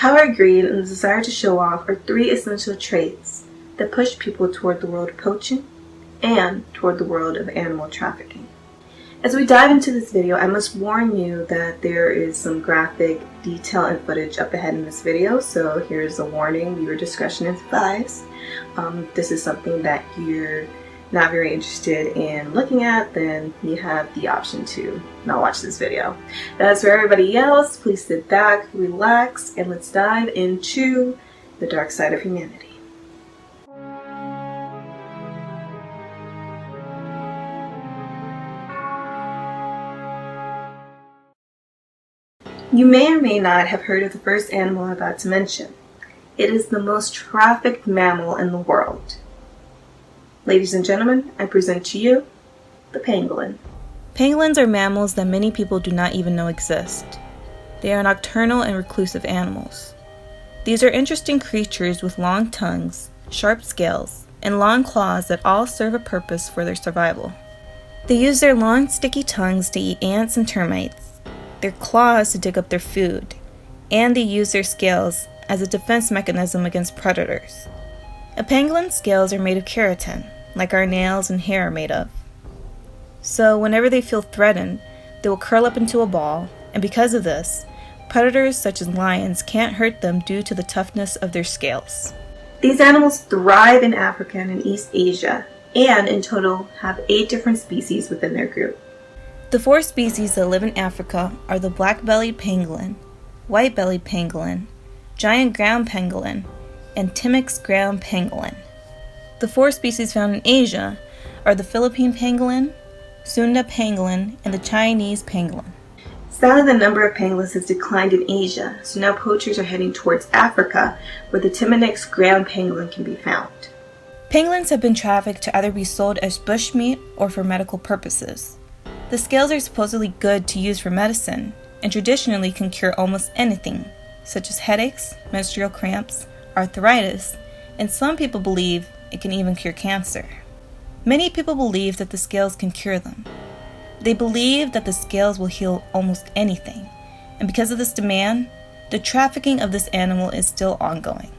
Power, greed, and the desire to show off are three essential traits that push people toward the world of poaching and toward the world of animal trafficking. As we dive into this video, I must warn you that there is some graphic detail and footage up ahead in this video, so here's a warning: viewer discretion is advised. This is something that you're not very interested in looking at, then you have the option to not watch this video. As for everybody else, please sit back, relax, and let's dive into the dark side of humanity. You may or may not have heard of the first animal I'm about to mention. It is the most trafficked mammal in the world. Ladies and gentlemen, I present to you the pangolin. Pangolins are mammals that many people do not even know exist. They are nocturnal and reclusive animals. These are interesting creatures with long tongues, sharp scales, and long claws that all serve a purpose for their survival. They use their long sticky tongues to eat ants and termites, their claws to dig up their food, and they use their scales as a defense mechanism against predators. A pangolin's scales are made of keratin, like our nails and hair are made of. So whenever they feel threatened, they will curl up into a ball, and because of this, predators such as lions can't hurt them due to the toughness of their scales. These animals thrive in Africa and in East Asia, and in total have 8 different species within their group. The 4 species that live in Africa are the black-bellied pangolin, white-bellied pangolin, giant ground pangolin, and Timix ground pangolin. The 4 species found in Asia are the Philippine pangolin, Sunda pangolin, and the Chinese pangolin. Sadly, the number of pangolins has declined in Asia, so now poachers are heading towards Africa, where the Timix ground pangolin can be found. Pangolins have been trafficked to either be sold as bushmeat or for medical purposes. The scales are supposedly good to use for medicine, and traditionally can cure almost anything, such as headaches, menstrual cramps, arthritis, and some people believe it can even cure cancer. Many people believe that the scales can cure them. They believe that the scales will heal almost anything, and because of this demand, the trafficking of this animal is still ongoing.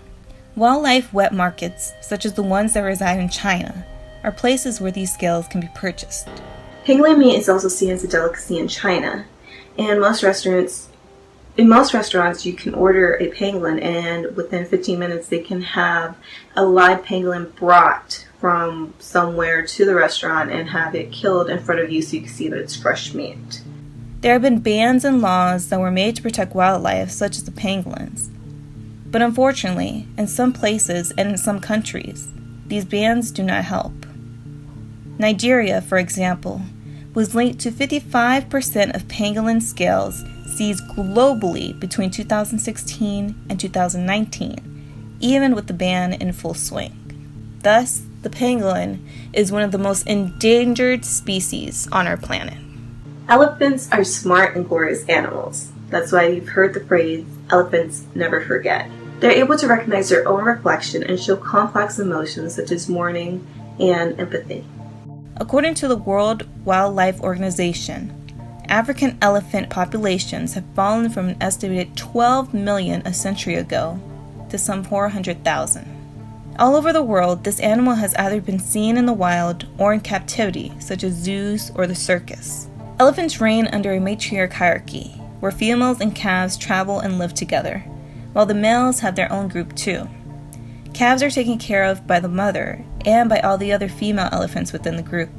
Wildlife wet markets, such as the ones that reside in China, are places where these scales can be purchased. Pangolin meat is also seen as a delicacy in China, and in most restaurants you can order a pangolin, and within 15 minutes they can have a live pangolin brought from somewhere to the restaurant and have it killed in front of you so you can see that it's fresh meat. There have been bans and laws that were made to protect wildlife, such as the pangolins. But unfortunately, in some places and in some countries, these bans do not help. Nigeria, for example, was linked to 55% of pangolin scales seized globally between 2016 and 2019, even with the ban in full swing. Thus, the pangolin is one of the most endangered species on our planet. Elephants are smart and glorious animals. That's why you've heard the phrase, elephants never forget. They're able to recognize their own reflection and show complex emotions such as mourning and empathy. According to the World Wildlife Organization, African elephant populations have fallen from an estimated 12 million a century ago to some 400,000. All over the world, this animal has either been seen in the wild or in captivity, such as zoos or the circus. Elephants reign under a matriarch hierarchy, where females and calves travel and live together, while the males have their own group too. Calves are taken care of by the mother and by all the other female elephants within the group.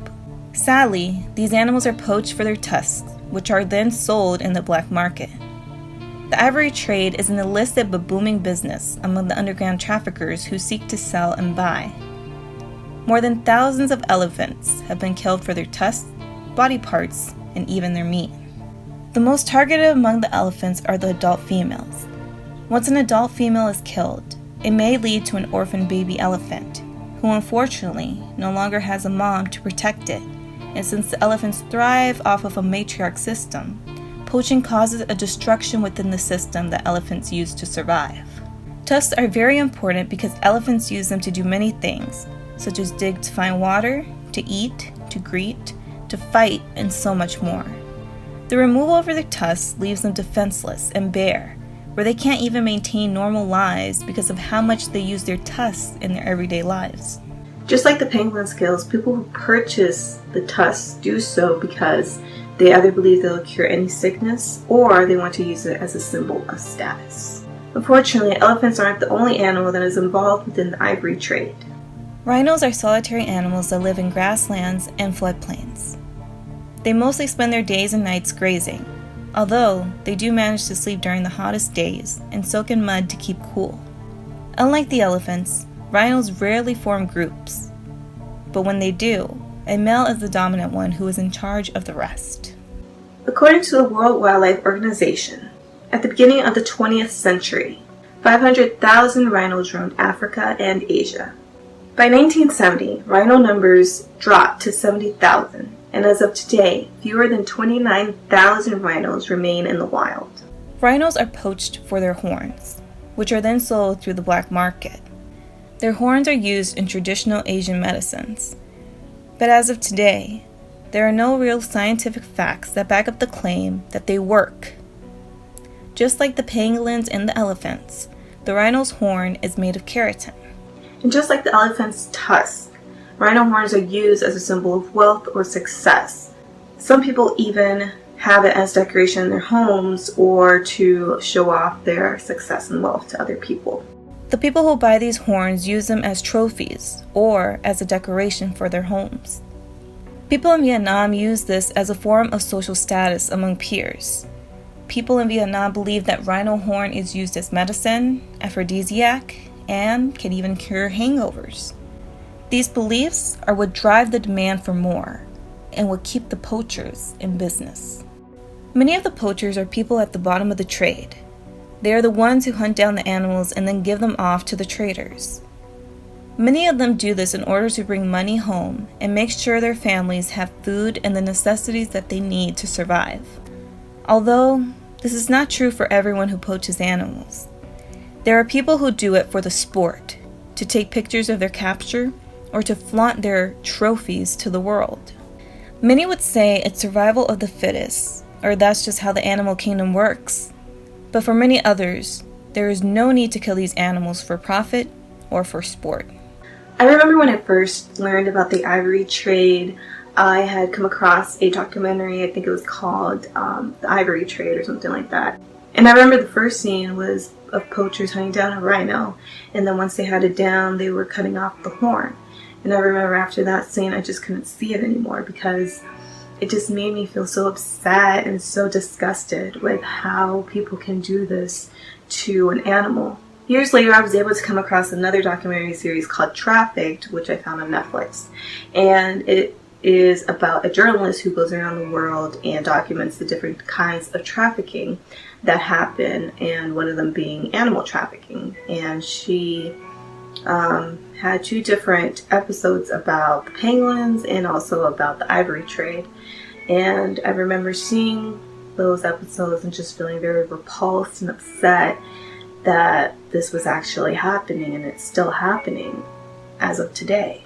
Sadly, these animals are poached for their tusks, which are then sold in the black market. The ivory trade is an illicit but booming business among the underground traffickers who seek to sell and buy. More than thousands of elephants have been killed for their tusks, body parts, and even their meat. The most targeted among the elephants are the adult females. Once an adult female is killed, it may lead to an orphan baby elephant, who unfortunately no longer has a mom to protect it, and since the elephants thrive off of a matriarch system, poaching causes a destruction within the system that elephants use to survive. Tusks are very important because elephants use them to do many things, such as dig to find water, to eat, to greet, to fight, and so much more. The removal of their tusks leaves them defenseless and bare, where they can't even maintain normal lives because of how much they use their tusks in their everyday lives. Just like the penguin scales, people who purchase the tusks do so because they either believe they'll cure any sickness or they want to use it as a symbol of status. Unfortunately, elephants aren't the only animal that is involved within the ivory trade. Rhinos are solitary animals that live in grasslands and floodplains. They mostly spend their days and nights grazing, although they do manage to sleep during the hottest days and soak in mud to keep cool. Unlike the elephants, rhinos rarely form groups, but when they do, a male is the dominant one who is in charge of the rest. According to the World Wildlife Organization, at the beginning of the 20th century, 500,000 rhinos roamed Africa and Asia. By 1970, rhino numbers dropped to 70,000, and as of today, fewer than 29,000 rhinos remain in the wild. Rhinos are poached for their horns, which are then sold through the black market. Their horns are used in traditional Asian medicines. But as of today, there are no real scientific facts that back up the claim that they work. Just like the pangolins and the elephants, the rhino's horn is made of keratin. And just like the elephant's tusk, rhino horns are used as a symbol of wealth or success. Some people even have it as decoration in their homes or to show off their success and wealth to other people. The people who buy these horns use them as trophies or as a decoration for their homes. People in Vietnam use this as a form of social status among peers. People in Vietnam believe that rhino horn is used as medicine, aphrodisiac, and can even cure hangovers. These beliefs are what drive the demand for more and what keep the poachers in business. Many of the poachers are people at the bottom of the trade. They are the ones who hunt down the animals and then give them off to the traders. Many of them do this in order to bring money home and make sure their families have food and the necessities that they need to survive. Although, this is not true for everyone who poaches animals. There are people who do it for the sport, to take pictures of their capture, or to flaunt their trophies to the world. Many would say it's survival of the fittest, or that's just how the animal kingdom works. But for many others, there is no need to kill these animals for profit or for sport. I remember when I first learned about the ivory trade, I had come across a documentary, I think it was called The Ivory Trade or something like that. And I remember the first scene was of poachers hunting down a rhino, and then once they had it down, they were cutting off the horn. And I remember after that scene, I just couldn't see it anymore because it just made me feel so upset and so disgusted with how people can do this to an animal. Years later, I was able to come across another documentary series called Trafficked, which I found on Netflix. And it is about a journalist who goes around the world and documents the different kinds of trafficking that happen, and one of them being animal trafficking. And she had two different episodes about the penguins and also about the ivory trade. And I remember seeing those episodes and just feeling very repulsed and upset that this was actually happening, and it's still happening as of today.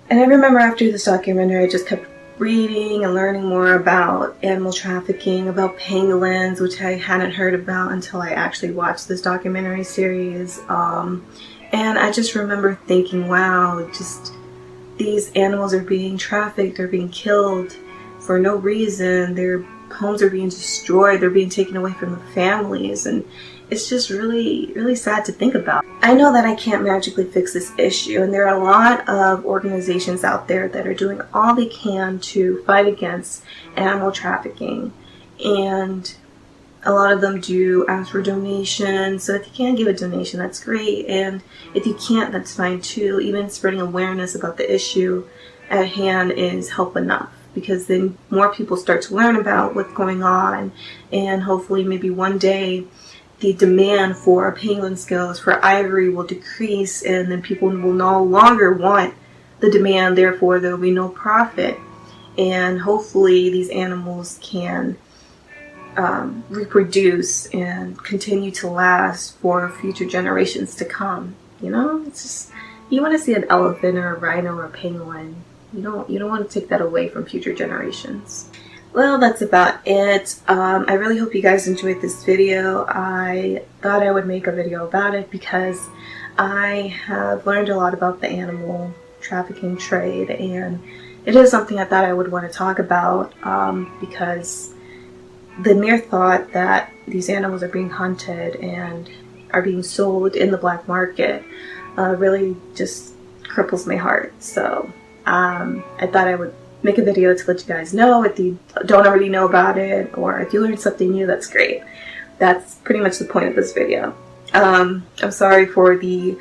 And I remember after this documentary, I just kept reading and learning more about animal trafficking, about pangolins, which I hadn't heard about until I actually watched this documentary series. And I just remember thinking, wow, just these animals are being trafficked, they're being killed for no reason. Their homes are being destroyed, they're being taken away from the families, and it's just really, really sad to think about. I know that I can't magically fix this issue, and there are a lot of organizations out there that are doing all they can to fight against animal trafficking, and a lot of them do ask for donations. So if you can give a donation, that's great, and if you can't, that's fine too. Even spreading awareness about the issue at hand is help enough, because then more people start to learn about what's going on, and hopefully maybe one day the demand for penguin scales, for ivory, will decrease, and then people will no longer want the demand, therefore there will be no profit, and hopefully these animals can reproduce and continue to last for future generations to come. You know, it's just, you want to see an elephant or a rhino or a penguin, you don't want to take that away from future generations. Well, that's about it. I really hope you guys enjoyed this video. I thought I would make a video about it because I have learned a lot about the animal trafficking trade, and it is something I thought I would want to talk about because the mere thought that these animals are being hunted and are being sold in the black market really just cripples my heart. So I thought I would make a video to let you guys know if you don't already know about it, or if you learned something new, that's great. That's pretty much the point of this video. I'm sorry for the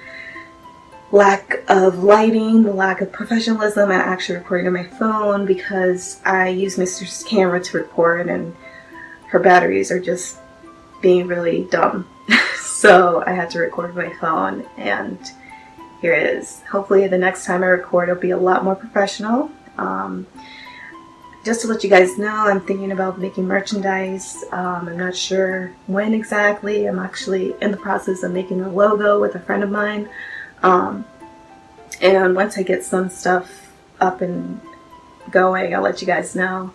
lack of lighting, the lack of professionalism. I'm actually recording on my phone because I use my sister's camera to record and her batteries are just being really dumb. So I had to record my phone, and here it is. Hopefully the next time I record it'll be a lot more professional. Just to let you guys know, I'm thinking about making merchandise. I'm not sure when exactly. I'm actually in the process of making a logo with a friend of mine. And once I get some stuff up and going, I'll let you guys know.